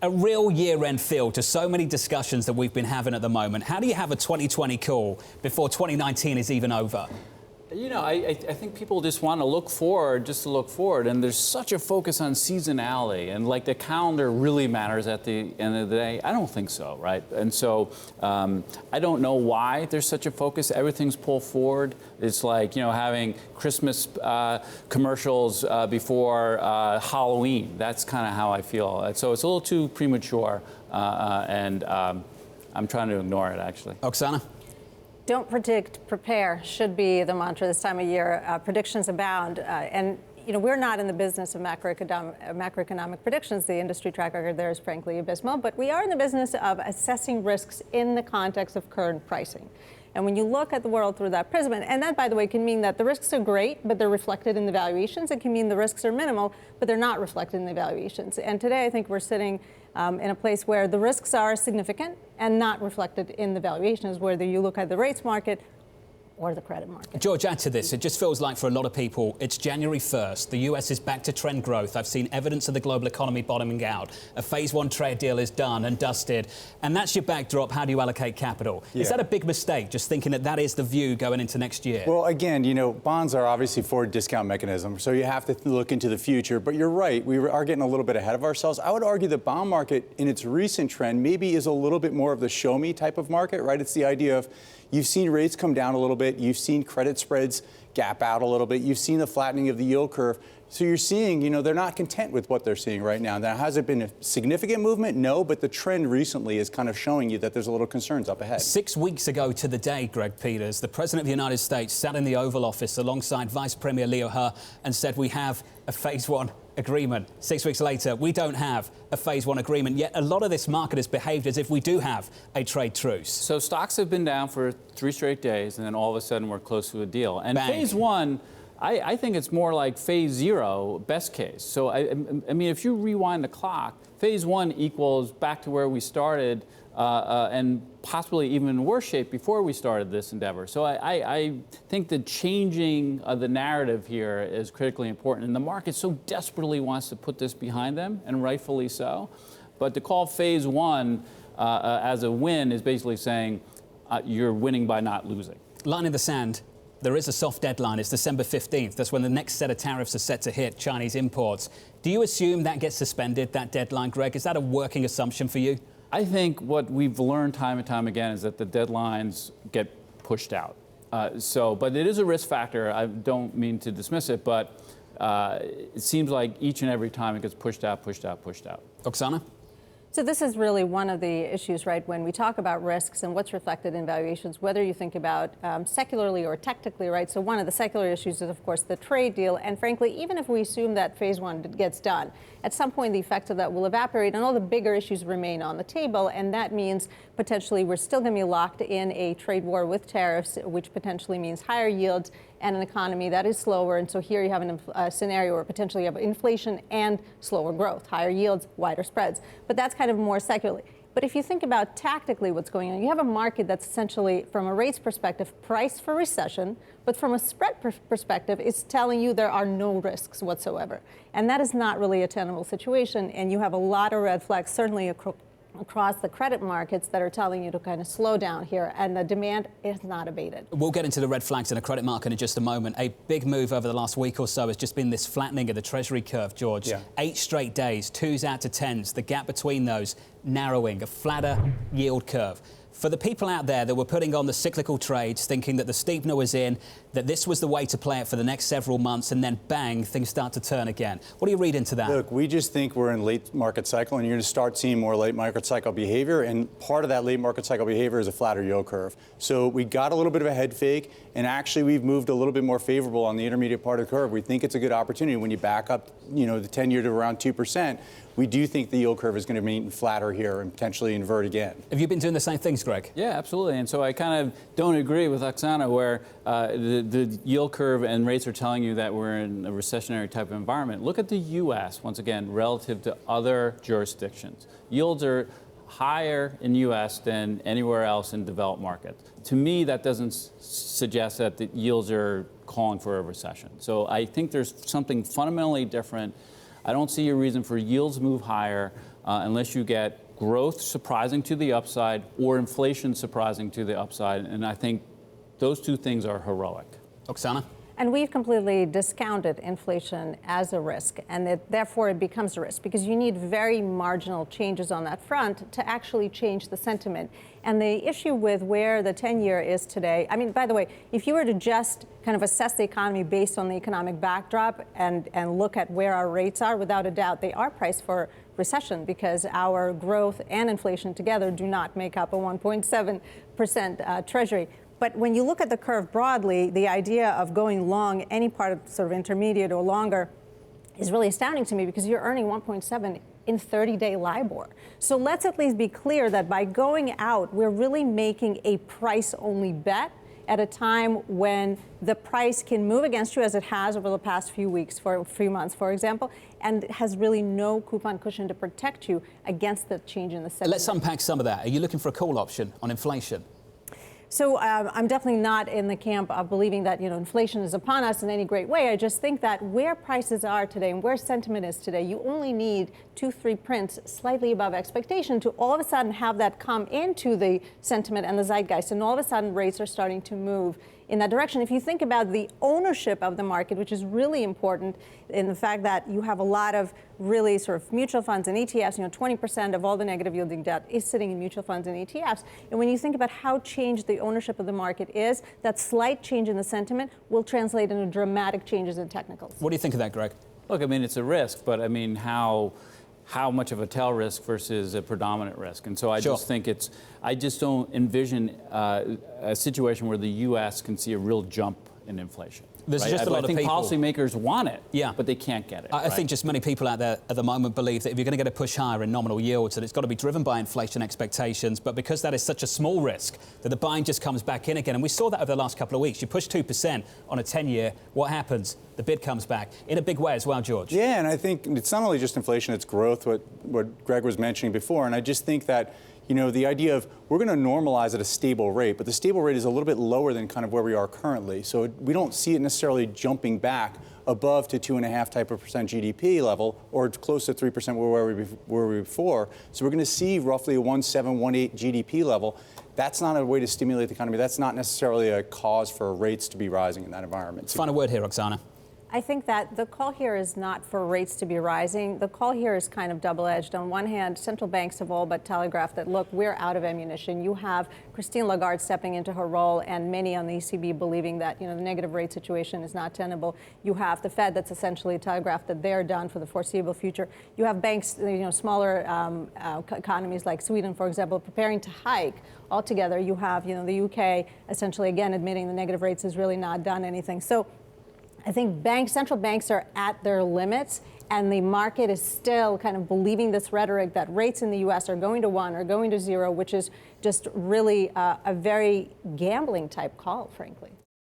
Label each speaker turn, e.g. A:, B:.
A: A real year-end feel to so many discussions that we've been having at the moment. How do you have a 2020 call before 2019 is even over?
B: You know, I think people just want to look forward, just to look forward, and there's such a focus on seasonality, and like the calendar really matters at the end of the day. I don't think so, right? And so I don't know why there's such a focus. Everything's pulled forward. It's like, you know, having Christmas commercials before Halloween. That's kind of how I feel. So it's a little too premature, and I'm trying to ignore it, actually.
A: Oksana?
C: Don't predict, prepare should be the mantra this time of year. Predictions abound. And you know, we're not in the business of macroeconomic predictions. The industry track record there is frankly abysmal. But we are in the business of assessing risks in the context of current pricing. And when you look at the world through that prism, and that, by the way, can mean that the risks are great, but they're reflected in the valuations. It can mean the risks are minimal, but they're not reflected in the valuations. And today, I think we're sitting in a place where the risks are significant and not reflected in the valuations, whether you look at the rates market or the credit market.
A: George, add to this. It just feels like for a lot of people, it's January 1st. The U.S. is back to trend growth. I've seen evidence of the global economy bottoming out. A phase one trade deal is done and dusted. And that's your backdrop. How do you allocate capital? Yeah. Is that a big mistake, just thinking that that is the view going into next year?
D: Well, again, you know, bonds are obviously forward discount mechanism, so you have to look into the future. But you're right, we are getting a little bit ahead of ourselves. I would argue the bond market in its recent trend maybe is a little bit more of the show me type of market, right? It's the idea of you've seen rates come down a little bit. You've seen credit spreads gap out a little bit. You've seen the flattening of the yield curve. So you're seeing, you know, they're not content with what they're seeing right now. Now, has it been a significant movement? No, but the trend recently is kind of showing you that there's a little concerns up ahead.
A: 6 weeks ago to the day, Greg Peters, the President of the United States sat in the Oval Office alongside Vice Premier Leo He and said we have a phase one agreement. 6 weeks later, we don't have a phase one agreement, yet a lot of this market has behaved as if we do have a trade truce.
B: So stocks have been down for 3 straight days, and then all of a sudden we're close to a deal. And
A: Bang.
B: phase one, I think it's more like phase zero, best case. So, I mean, if you rewind the clock, phase one equals back to where we started and possibly even worse shape before we started this endeavor. So I think the changing of the narrative here is critically important. And the market so desperately wants to put this behind them, and rightfully so. But to call phase one as a win is basically saying you're winning by not losing.
A: Line in the sand. There is a soft deadline. It's December 15th. That's when the next set of tariffs are set to hit Chinese imports. Do you assume that gets suspended, that deadline, Greg? Is that a working assumption for you?
B: I think what we've learned time and time again is that the deadlines get pushed out. But it is a risk factor. I don't mean to dismiss it, but it seems like each and every time it gets pushed out, pushed out, pushed out.
A: Oksana?
C: So this is really one of the issues, right, when we talk about risks and what's reflected in valuations, whether you think about secularly or technically, right? So one of the secular issues is, of course, the trade deal. And frankly, even if we assume that phase one gets done, at some point the effects of that will evaporate and all the bigger issues remain on the table. And that means potentially we're still going to be locked in a trade war with tariffs, which potentially means higher yields and an economy that is slower. And so here you have a scenario where potentially you have inflation and slower growth, higher yields, wider spreads. But that's kind of more secularly. But if you think about tactically what's going on, you have a market that's essentially, from a rates perspective, priced for recession, but from a spread perspective, it's telling you there are no risks whatsoever. And that is not really a tenable situation. And you have a lot of red flags, certainly across the credit markets, that are telling you to kind of slow down here, and the demand is not abated.
A: We'll get into the red flags in the credit market in just a moment. A big move over the last week or so has just been this flattening of the Treasury curve, George. Yeah. 8 straight days, 2s out to 10s, the gap between those narrowing, a flatter yield curve. For the people out there that were putting on the cyclical trades, thinking that the steepener was in, that this was the way to play it for the next several months, and then bang, things start to turn again. What do you read into that?
D: Look, we just think we're in late market cycle, and you're going to start seeing more late market cycle behavior, and part of that late market cycle behavior is a flatter yield curve. So we got a little bit of a head fake, and actually we've moved a little bit more favorable on the intermediate part of the curve. We think it's a good opportunity when you back up, you know, the 10-year to around 2%. We do think the yield curve is going to remain flatter here and potentially invert again.
A: Have you been doing the same things, Greg?
B: Yeah, absolutely. And so I kind of don't agree with Oksana where the yield curve and rates are telling you that we're in a recessionary type of environment. Look at the U.S., once again, relative to other jurisdictions. Yields are higher in U.S. than anywhere else in developed markets. To me, that doesn't suggest that the yields are calling for a recession. So I think there's something fundamentally different. I don't see a reason for yields to move higher unless you get growth surprising to the upside or inflation surprising to the upside. And I think those two things are heroic.
A: Oksana?
C: And we've completely discounted inflation as a risk, and therefore it becomes a risk because you need very marginal changes on that front to actually change the sentiment. And the issue with where the 10-year is today, I mean, by the way, if you were to just kind of assess the economy based on the economic backdrop and look at where our rates are, without a doubt, they are priced for recession because our growth and inflation together do not make up a 1.7% Treasury. But when you look at the curve broadly, the idea of going long any part of sort of intermediate or longer is really astounding to me because you're earning 1.7 in 30-day LIBOR. So let's at least be clear that by going out, we're really making a price-only bet at a time when the price can move against you as it has over the past few weeks, for a few months, for example, and has really no coupon cushion to protect you against the change in the sentiment.
A: Let's unpack some of that. Are you looking for a call option on inflation?
C: So I'm definitely not in the camp of believing that, inflation is upon us in any great way. I just think that where prices are today and where sentiment is today, you only need 2-3 prints slightly above expectation to all of a sudden have that come into the sentiment and the zeitgeist. And all of a sudden rates are starting to move in that direction. If you think about the ownership of the market, which is really important in the fact that you have a lot of really sort of mutual funds and ETFs, 20% of all the negative yielding debt is sitting in mutual funds and ETFs. And when you think about how changed the ownership of the market is, that slight change in the sentiment will translate into dramatic changes in technicals.
A: What do you think of that, Greg?
B: Look, I mean, it's a risk, but I mean, how much of a tail risk versus a predominant risk? And so I just think I just don't envision a situation where the U.S. can see a real jump in inflation.
A: There's just a lot of people.
B: I think policymakers want it,
A: yeah,
B: but they can't get it.
A: I think just many people out there at the moment believe that if you're going to get a push higher in nominal yields, that it's got to be driven by inflation expectations. But because that is such a small risk, that the buying just comes back in again. And we saw that over the last couple of weeks. You push 2% on a 10-year, what happens? The bid comes back in a big way as well, George.
D: Yeah, and I think it's not only just inflation, it's growth, what Greg was mentioning before. And I just think that the idea of we're going to normalize at a stable rate, but the stable rate is a little bit lower than kind of where we are currently. So we don't see it necessarily jumping back above to 2.5% type of GDP level, or close to 3% where we were before. So we're going to see roughly a 1.7, 1.8 GDP level. That's not a way to stimulate the economy. That's not necessarily a cause for rates to be rising in that environment.
A: Final word here, Oksana.
C: I think that the call here is not for rates to be rising. The call here is kind of double-edged. On one hand, central banks have all but telegraphed that, look, we're out of ammunition. You have Christine Lagarde stepping into her role and many on the ECB believing that, the negative rate situation is not tenable. You have the Fed that's essentially telegraphed that they're done for the foreseeable future. You have banks, smaller economies like Sweden, for example, preparing to hike altogether. You have, the UK essentially, again, admitting the negative rates has really not done anything. So I think central banks are at their limits, and the market is still kind of believing this rhetoric that rates in the U.S. are going to 1 or going to 0, which is just really a very gambling type call, frankly.